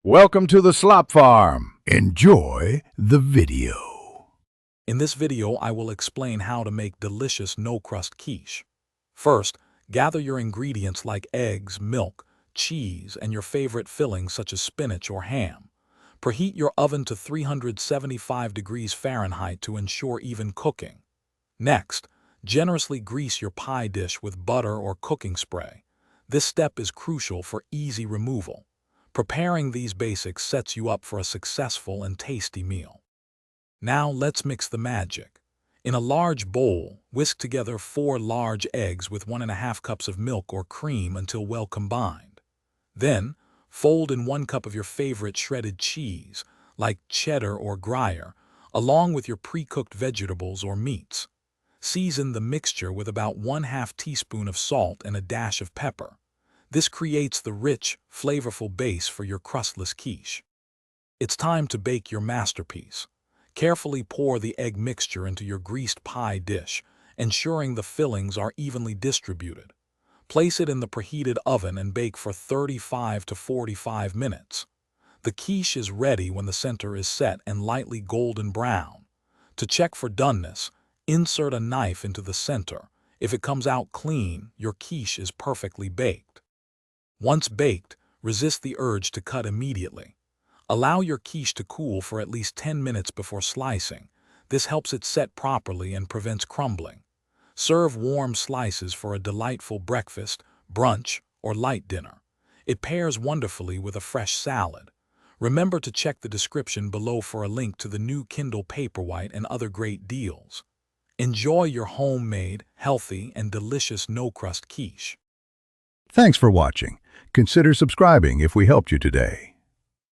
Welcome to the Slop Farm. Enjoy the video. In this video, I will explain how to make delicious no-crust quiche. First, gather your ingredients like eggs, milk, cheese, and your favorite fillings such as spinach or ham. Preheat your oven to 375 degrees Fahrenheit to ensure even cooking. Next, generously grease your pie dish with butter or cooking spray. This step is crucial for easy removal. Preparing these basics sets you up for a successful and tasty meal. Now let's mix the magic. In a large bowl, whisk together 4 large eggs with 1½ cups of milk or cream until well combined. Then, fold in 1 cup of your favorite shredded cheese, like cheddar or Gruyere, along with your pre-cooked vegetables or meats. Season the mixture with about 1/2 teaspoon of salt and a dash of pepper. This creates the rich, flavorful base for your crustless quiche. It's time to bake your masterpiece. Carefully pour the egg mixture into your greased pie dish, ensuring the fillings are evenly distributed. Place it in the preheated oven and bake for 35 to 45 minutes. The quiche is ready when the center is set and lightly golden brown. To check for doneness, insert a knife into the center. If it comes out clean, your quiche is perfectly baked. Once baked, resist the urge to cut immediately. Allow your quiche to cool for at least 10 minutes before slicing. This helps it set properly and prevents crumbling. Serve warm slices for a delightful breakfast, brunch, or light dinner. It pairs wonderfully with a fresh salad. Remember to check the description below for a link to the new Kindle Paperwhite and other great deals. Enjoy your homemade, healthy, and delicious no-crust quiche. Thanks for watching. Consider subscribing if we helped you today.